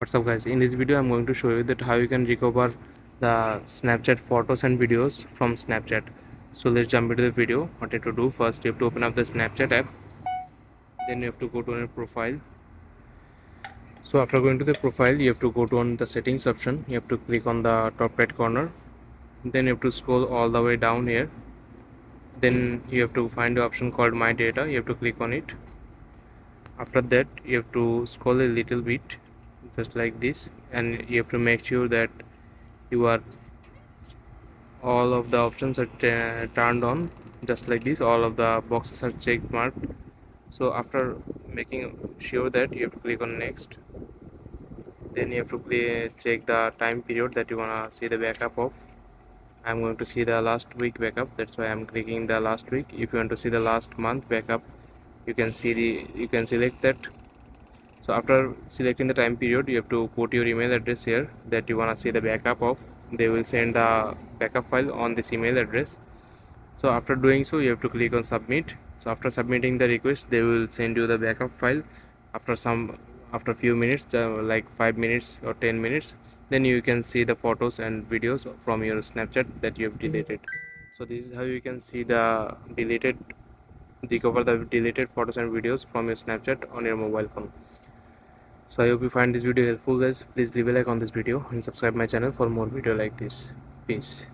What's up guys, in this video I'm going to show you that how you can recover the Snapchat photos and videos from Snapchat. So let's jump into the video. What you have to do, first you have to open up the Snapchat app, then you have to go to your profile. So after going to the profile, you have to go to on the settings option, you have to click on the top right corner, then you have to scroll all the way down here, then you have to find the option called my data, you have to click on it. After that you have to scroll a little bit just like this, and you have to make sure that you are all of the options are turned on just like this, all of the boxes are check marked. So after making sure that, you have to click on next, then you have to check the time period that you want to see the backup of. I'm going to see the last week backup, that's why I'm clicking the last week. If you want to see the last month backup, you can select that. So after selecting the time period, you have to put your email address here that you want to see the backup of. They will send the backup file on this email address. So after doing so, you have to click on submit. So after submitting the request, they will send you the backup file after few minutes, like 5 minutes or 10 minutes. Then you can see the photos and videos from your Snapchat that you have deleted. So this is how you can see the recover the deleted photos and videos from your Snapchat on your mobile phone. So I hope you find this video helpful guys. Please leave a like on this video and subscribe my channel for more video like this. Peace.